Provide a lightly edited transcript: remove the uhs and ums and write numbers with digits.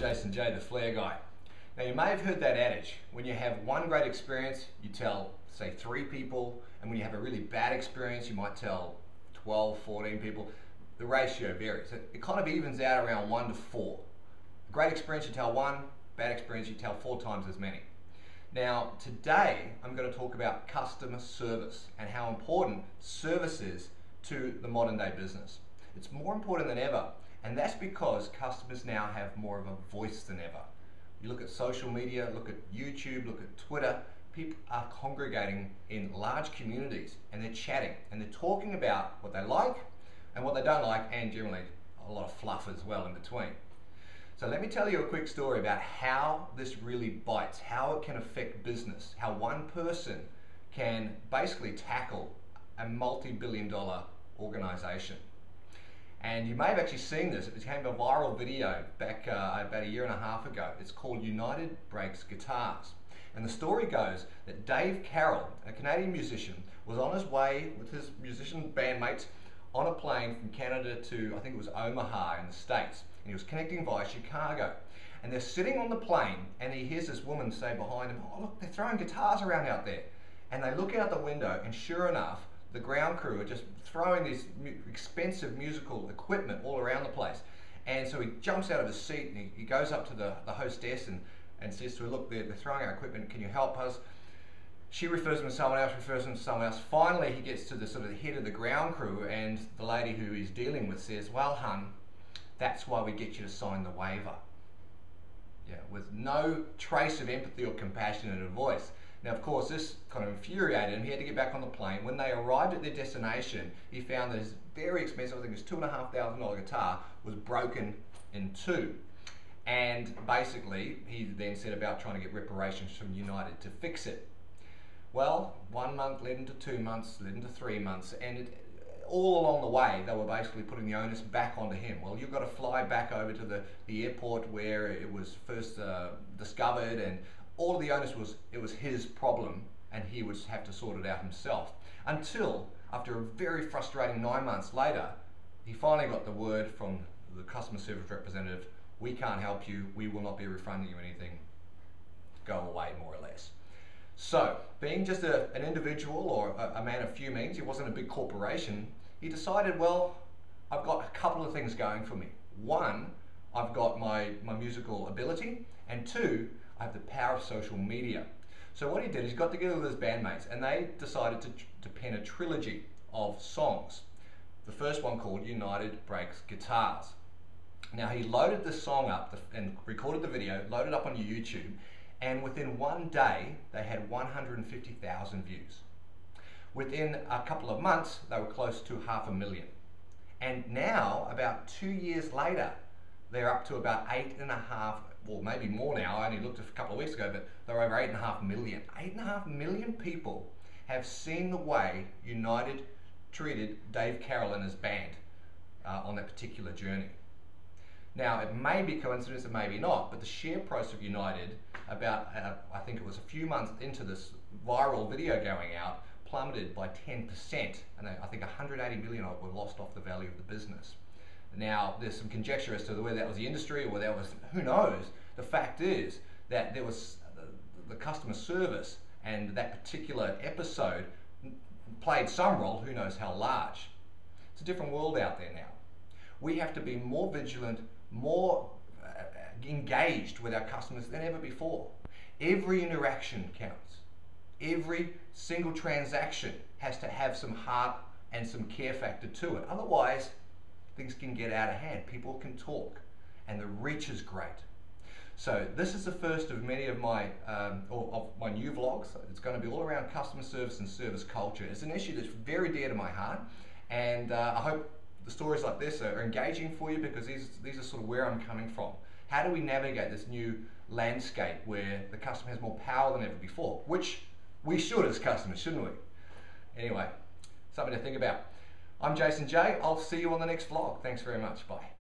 Jason J, the Flair guy. Now you may have heard that adage, when you have one great experience, you tell, say, 3 people, and when you have a really bad experience, you might tell 12, 14 people. The ratio varies. It kind of evens out around 1 to 4. A great experience, you tell 1, bad experience, you tell 4 times as many. Now, today, I'm going to talk about customer service and how important service is to the modern day business. It's more important than ever, and that's because customers now have more of a voice than ever. You look at social media, look at YouTube, look at Twitter, people are congregating in large communities and they're chatting and they're talking about what they like and what they don't like, and generally a lot of fluff as well in between. So let me tell you a quick story about how this really bites, how it can affect business, how one person can basically tackle a multi-billion-dollar organization. And you may have actually seen this. It became a viral video back about 1.5 years ago. It's called United Breaks Guitars. And the story goes that Dave Carroll, a Canadian musician, was on his way with his musician bandmates on a plane from Canada to, I think it was Omaha in the States. And he was connecting via Chicago. And they're sitting on the plane and he hears this woman say behind him, "Oh look, they're throwing guitars around out there." And they look out the window and sure enough, the ground crew are just throwing this expensive musical equipment all around the place. And so he jumps out of his seat and he goes up to the hostess and says to her, "Look, they're throwing our equipment, can you help us?" She refers him to someone else, refers him to someone else. Finally, he gets to the sort of the head of the ground crew, and the lady who he's dealing with says, "Well, hun, that's why we get you to sign the waiver." Yeah, with no trace of empathy or compassion in her voice. Now, of course, this kind of infuriated him. He had to get back on the plane. When they arrived at their destination, he found that his very expensive, I think it was $2,500 guitar, was broken in 2. And basically, he then set about trying to get reparations from United to fix it. Well, 1 month led into 2 months, led into 3 months, and all along the way, they were basically putting the onus back onto him. Well, you've got to fly back over to the airport where it was first discovered, and all of the onus was, it was his problem, and he would have to sort it out himself. Until, after a very frustrating 9 months later, he finally got the word from the customer service representative, "We can't help you, we will not be refunding you anything, go away," more or less. So, being just an individual or a man of few means, he wasn't a big corporation, he decided, well, I've got a couple of things going for me. 1, I've got my musical ability, and 2, I have the power of social media. So what he did is he got together with his bandmates and they decided to pen a trilogy of songs. The first one called United Breaks Guitars. Now he loaded the song up and recorded the video, loaded up on YouTube, and within 1 day they had 150,000 views. Within a couple of months they were close to 500,000. And now, about 2 years later, they're up to about 8.5, well maybe more now, I only looked a couple of weeks ago, but they're over 8.5 million. 8.5 million people have seen the way United treated Dave Carroll and his band on that particular journey. Now, it may be coincidence, it may be not, but the share price of United, about, I think it was a few months into this viral video going out, plummeted by 10%, and I think 180 million of it were lost off the value of the business. Now, there's some conjecture as to whether that was the industry or whether that was, who knows. The fact is that there was the customer service and that particular episode played some role, who knows how large. It's a different world out there now. We have to be more vigilant, more engaged with our customers than ever before. Every interaction counts. Every single transaction has to have some heart and some care factor to it. Otherwise, things can get out of hand. People can talk, and the reach is great. So this is the first of many of my new vlogs. It's going to be all around customer service and service culture. It's an issue that's very dear to my heart, and I hope the stories like this are engaging for you, because these are sort of where I'm coming from. How do we navigate this new landscape where the customer has more power than ever before? Which we should as customers, shouldn't we? Anyway, something to think about. I'm Jason J. I'll see you on the next vlog. Thanks very much. Bye.